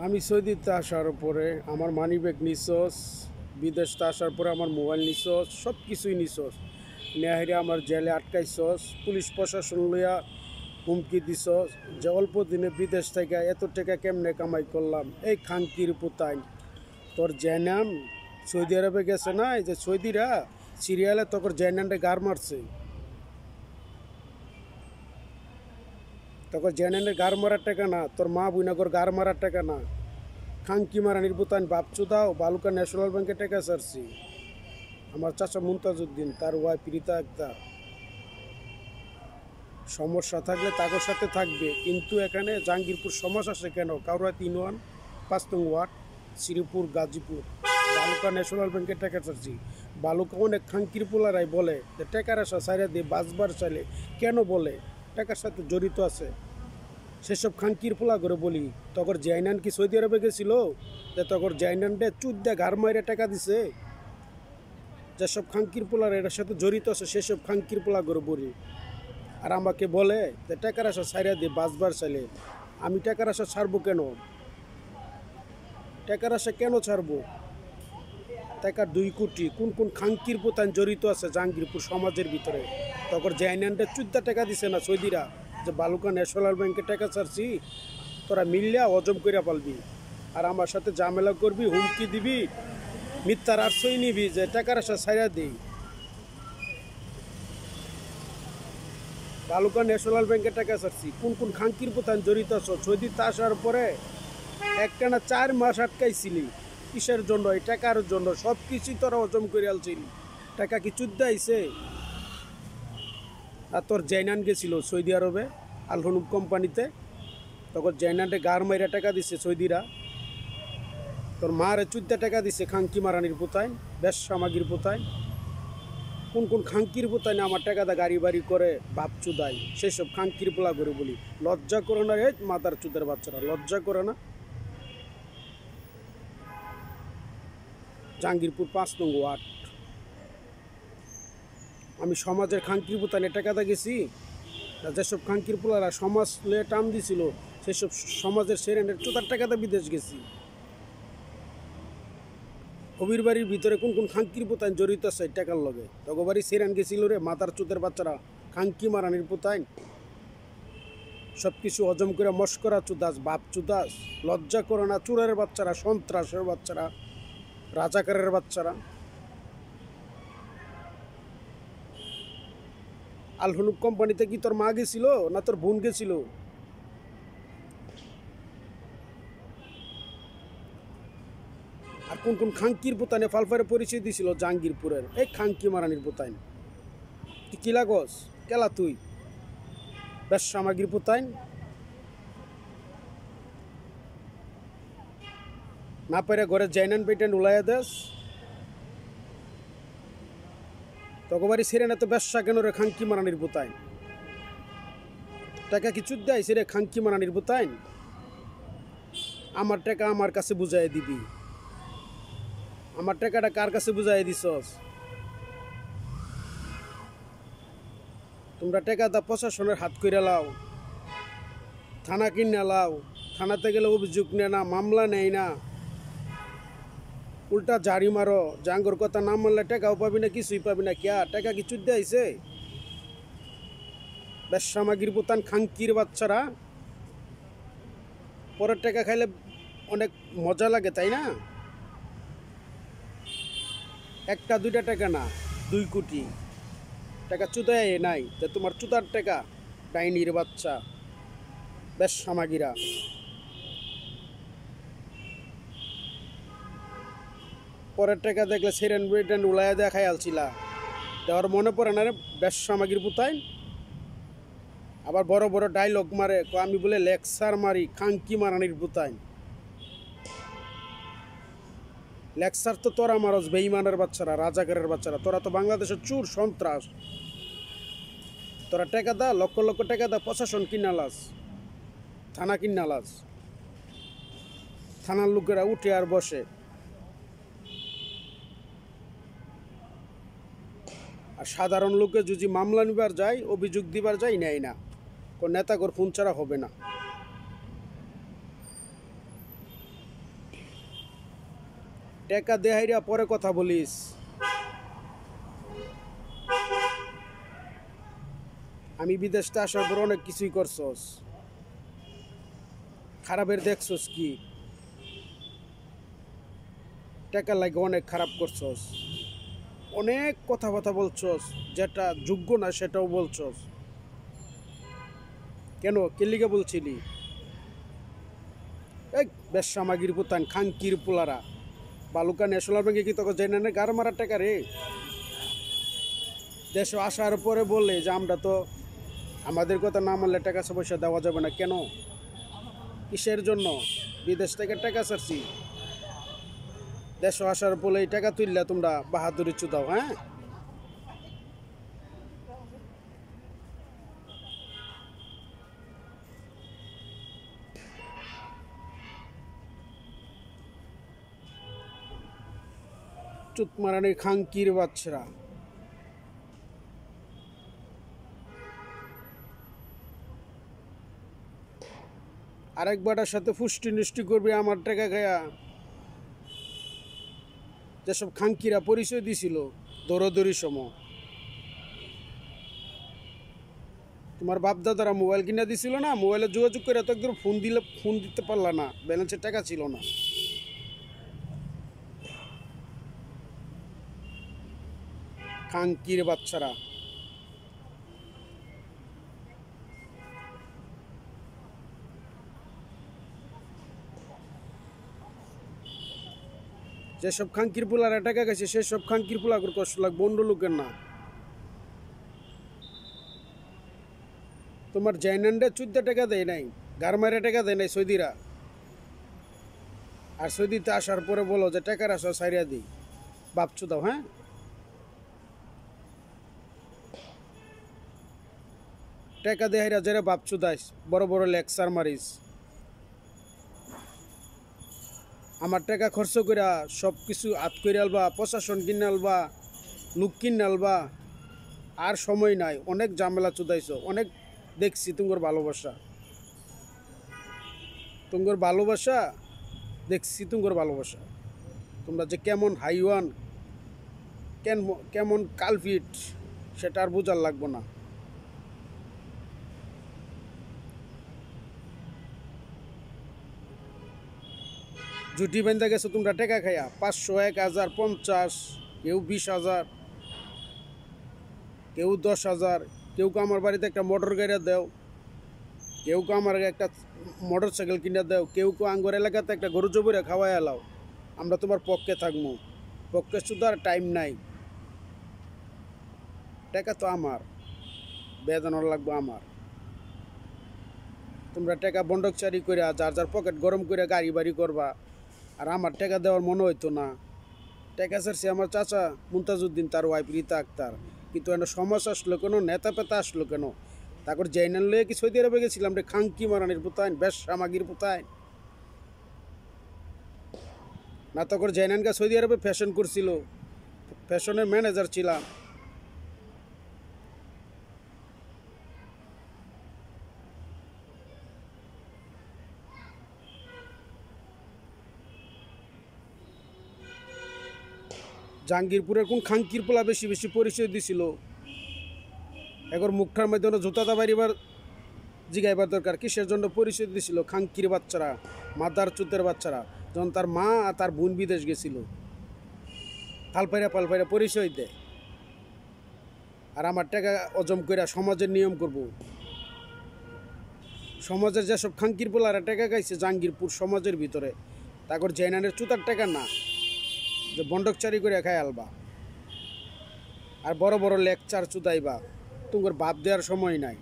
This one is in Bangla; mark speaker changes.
Speaker 1: আমি সৌদিতে আসার পরে আমার মানি ব্যাগ নিছস, বিদেশতে আসার পরে আমার মোবাইল নিছস, সব কিছুই নিছস। নেহারি আমার জেলে আটকাইছস, পুলিশ প্রশাসন লইয়া হুমকি দিছস যে অল্প দিনে বিদেশ থেকে এত টাকা কেমনে কামাই করলাম। এই খাঙ্কির পুতাইন তোর জেনাম সৌদি আরবে গেছে না, এই যে সৌদিরা সিরিয়ালে তোর জেনানটা গার মারছে, তোর জেনানের গার মারার টাকা না, তোর মা বুইনাগর গার মারার টাকা না। খাঙ্কি মারানির বুতান বাপচু দাও বালুকা ন্যাশনাল ব্যাংকে টাকা সারছি। আমার চাচা মুমতাজউদ্দিন তার ওয়াইফ রীতা আক্তার। সমস্যা থাকলে তাগর সাথে থাকবে, কিন্তু এখানে জাহাঙ্গীরপুর সমস্যা আসে কেন? কাউরা 3-1 5 নং ওয়ার্ড, শ্রীপুর, গাজীপুর, বালুকা ন্যাশনাল ব্যাংকে টাকা চাচ্ছি। বালুকা অনেক খাঙ্কির পোলারাই বলে যে টাকার আশা সাইরা দিয়ে বাঁচবার চাইলে কেন বলে টাকার সাথে জড়িত আছে। সেসব খাঙ্কির পোলা করে বলি, তখন জাইনান কি সৌদি আরবে গেছিল যে তখন জাইনানডে চুদ্দা ঘাড় মাইরে টাকা দিছে? যেসব খাঙ্কির পোলার এটার সাথে জড়িত আছে সেসব খাঙ্কির পোলা করে বলি। আর আমাকে বলে যে টাকার আশা ছাইরা দিয়ে বাঁচবার চাইলে। আমি টাকার আশা ছাড়বো কেন? টাকার আশা কেন ছাড়বো? টাকা 2 কোটি কোন কোন খাঙ্কির পোতান জড়িত আছে জাহাঙ্গীরপুর সমাজের ভিতরে? তখন জাইনানডে চুদ্দা টাকা দিছে না সৌদিরা যে বালুকা ন্যাশনাল ব্যাংকে টাকা ছাড়ছি। তোরা মিললিয়া হজম করিয়া পালবি, আর আমার সাথে ঝামেলা করবি, হুমকি দিবি, মিথ্যার আশ্রয় নিবি যে টাকার আশা ছাইরা দিই। বালুকা ন্যাশনাল ব্যাংকে টাকা ছাড়ছি, কোন কোন খাঙ্কির প্রধান জড়িত আছো? সৌদিতে আসার পরে একটানা 4 মাস আটকাইছিলি কিসের জন্য? এই টাকার জন্য। সব কিছুই তোরা হজম করে আলছিলি, টাকা কি চুদ্দা আইছে? আর তোর জাইনান গেছিল সৌদি আরবে আল হনুব কোম্পানিতে, তখন জাইনানটে গাড় মাইরা টাকা দিছে সৌদিরা। তোর মারে চুদ্দা টাকা দিছে খাঙ্কি মারানির পোতায়, বেশ্যা মাগির পোতায়। কোন কোন খাঙ্কির পোতায় না আমার টাকা দা গাড়ি বাড়ি করে বাপ চুদাই, সেসব খাঙ্কির পোলা করে বলি। লজ্জা করে না রে মাদার চুদের বাচ্চারা? লজ্জা করে না? জাহাঙ্গীরপুর 5 নং ওয়ার্ড। আমি সমাজের খাঙ্কির পোতানে টাকা দা গেছি? যেসব খাঙ্কির পোলারা সমাজ লয়ে টান দিছিল সেসব সমাজের সেরেনের চোদার টাকা দা বিদেশ গেছি। কবির বাড়ির ভিতরে কোন কোন খাঙ্কির পোতাইন জড়িত আছে টাকার লগে? তগবাড়ি সেরেন গেছিল রে মাতার চুদের বাচ্চারা, খাঙ্কি মারানির পোতাইন। সব কিছু হজম করে মস্করা চুদাস, বাপ চুদাস। লজ্জা করে না? চুরের বাচ্চারা, সন্ত্রাসের বাচ্চারা, রাজাকারের বাচ্চারা। আল হনুব কোম্পানিতে কি তোর মা গেছিল না তোর বোন গেছিল? আর কোন কোন খাঙ্কির পোতাইনে ফালফারে পরিচয় দিছিল জাহাঙ্গীরপুরের? এই খাঙ্কি মারানির পোতাইন। তুই কি লাগস কেলা? তুই বেশ্যা মাগির পোতাইন। না পেরে ঘরে জাইনান পেটেন উলাইয়া দেস। তগবারি ছেড়ে না তো ব্যবসা কেন রে খাঙ্কি মারানির পোতাইন? টাকা কি চুদ্দা আইছে রে খাঙ্কি মারানির পোতাইন? আমার টাকা আমার কাছে বুঝাই দিবি। আমার টাকাটা কার কাছে বুঝাই দিছস? তোমরা টাকা দা প্রশাসনের হাত কইরা লাও, থানা কিনা লাও। থানাতে গেলে অভিযোগ নেয় না, মামলা নেয় না, উল্টা জারি মারো। জাঙ্গর কথা না মানলে টাকাও পাবি না, কিছুই পাবি না। কিয়া টাকা কি চুদ্দা আইছে? বেশ্যামাগির পোতান খাঙ্কির বাচ্চারা। পরের টাকা খাইলে অনেক মজা লাগে, তাই না? একটা দুইটা টাকা না, 2 কোটি টাকা চুদায় নাই যে তোমার চুদার টাকা। ডাইনির বাচ্চা, বেশ্যামাগিরা। পরের টাকা দেখলে সেরেন বেটেন উলাইয়া দেখাই আলছিলা, দেওয়ার মনে পড়ে না রে বেশ্যামাগির পুতাইন? আবার বড় বড় ডায়লগ মারে, আমি বলে লেকচার মারি খাঙ্কি মারানির পুতাইন। লেকচার তো তোরা মারস, বেইমানের বাচ্চারা, রাজাকারের বাচ্চারা। তোরা তো বাংলাদেশের চুর, সন্ত্রাস। তোরা টাকা দা, লক্ষ লক্ষ টাকা দা প্রশাসন কিনালাস, থানা কিনালাস। থানার লোকেরা উঠে আর বসে। আর সাধারণ লোকে যদি মামলা নিবার যায়, অভিযোগ দিবার যায়, নেয় না। কোন নেতাগর ফোন ছাড়া হবে না। টাকা দেহাইরা পরে কথা বলিস। আমি বিদেশতে আসার পর অনেক কিছুই করছস, খারাপের দেখছস কি, টাকা লাগে অনেক খারাপ করছস, অনেক কথা বলছস, যেটা যোগ্য না সেটাও বলছস। কেন কেলিকে বলছিলি? এই বেশ্যামাগির পুতান খাঙ্কির পোলারা, বালুকা ন্যাশনাল ব্যাংকে কি তোকে জেনে না গার মারার টাকা রে? দেশে আসার পরে বললে যে আমরা তো আমাদের কথা না মানলে টাকা পয়সা দেওয়া যাবে না। কেন, কিসের জন্য? বিদেশ থেকে টাকা ছাড়ছি, দেশে আসার পরে এই টাকা তুললে তোমরা বাহাদুরি চুদাও। হ্যাঁ, চুতমারানি খাঙ্কির বাচ্চারা। আরেকবারটার সাথে ফুষ্টি নষ্টি করবে আমার টাকা খায়া। যেসব খাঙ্কিরা পরিচয় দিছিল দৌড়দৌড়ির সময়, তোমার বাপদাদারা মোবাইল কিনে দিছিল না, মোবাইলে যোগাযোগ করে তো একদম ফোন দিতে পারলা না, ব্যালেন্সের টাকা ছিল না। খাঙ্কির বাচ্চারা। যেসব খাঙ্কির পোলারা টাকা গেছে সেসব খাঙ্কির পোলাগুর কষ্ট লাগবে, অন্য লোকের না। তোমার জাইনান্ডে 14 টাকা দেয় নাই, গারমারে টাকা দেয় নাই সৌদিরা, আর সৌদিতে আসার পরে বলো যে টাকার আসা সাইরিয়া দিই, ভাবছো দাও। হ্যাঁ, টাকা দেহাইরা যারা ভাবছো দাইস, বড় বড় লেকচার মারিস। আমার টাকা খরচ করে সব কিছু আত করে আলবা, প্রশাসন কিনে আলবা, লোক কিনে আলবা, আর সময় নাই। অনেক ঝামেলা চুদাইছ, অনেক দেখছি তোমার ভালোবাসা, তোমার ভালোবাসা দেখছি, তোমার ভালোবাসা। তোমরা যে কেমন হাইওয়ান, কেমন কালফিট, সেটা আর বোঝার লাগবো না। জুটি বেঁধে গেছো তোমরা টাকা খাইয়া, 500, 1000, 50, কেউ 20,000, কেউ 10,000, কেউ আমার বাড়িতে একটা মোটর গাড়ি দেও, কেউ আমার একটা মোটর সাইকেল কিনে দেও, কেউ আঙ্গর এলাকাতে একটা গরু জবুরে খাওয়াই এলাও। আমরা তোমার পক্ষে থাকবো, পক্ষে শুধু আর টাইম নাই। টাকা তো আমার, বেদনার লাগবো আমার। তোমরা টাকা বন্ধক চারি করে যার যার পকেট গরম করে গাড়ি বাড়ি করবা, আর আমার টাকা দেওয়ার মনে হইতো না। টাকা ছাড়ছে আমার চাচা মুমতাজউদ্দিন, তার ওয়াইফ রীতা আক্তার, কিন্তু একটা সমস্যা আসলো কেন, নেতা পেতা আসলো কেন? তারপর জৈনান লয়ে কি সৌদি আরবে গেছিলাম রে খাঙ্কি মারানির পুতাইন, বেশ সামাগির পুতাইন না? তখন জৈনানকে সৌদি আরবে ফ্যাশন করছিল, ফ্যাশনের ম্যানেজার ছিলাম। জাহাঙ্গীরপুরের কোন খাঙ্কির পোলা বেশি বেশি পরিচয় দিছিল? এখন মুখটার মধ্যে জুতাটা বাড়িবার জিগাইবার দরকার, কিসের জন্য পরিচয় দিছিল? খাঙ্কির বাচ্চারা, মাদার চুতের বাচ্চারা, যখন তার মা আর তার বোন বিদেশ গেছিল, পালপাইরা পরিচয় দেয়। আর আমার টাকা অজম করে সমাজের নিয়ম করব। সমাজের যেসব খাঙ্কির পোলারা টাকা গাইছে জাহাঙ্গীরপুর সমাজের ভিতরে, তারপর জৈনানের চুতার টাকা না, যে বন্ডক চারি করে খাই আলবা, আর বড় বড় লেকচার চুদাইবা, তোমার বাপ দেওয়ার সময় নাই।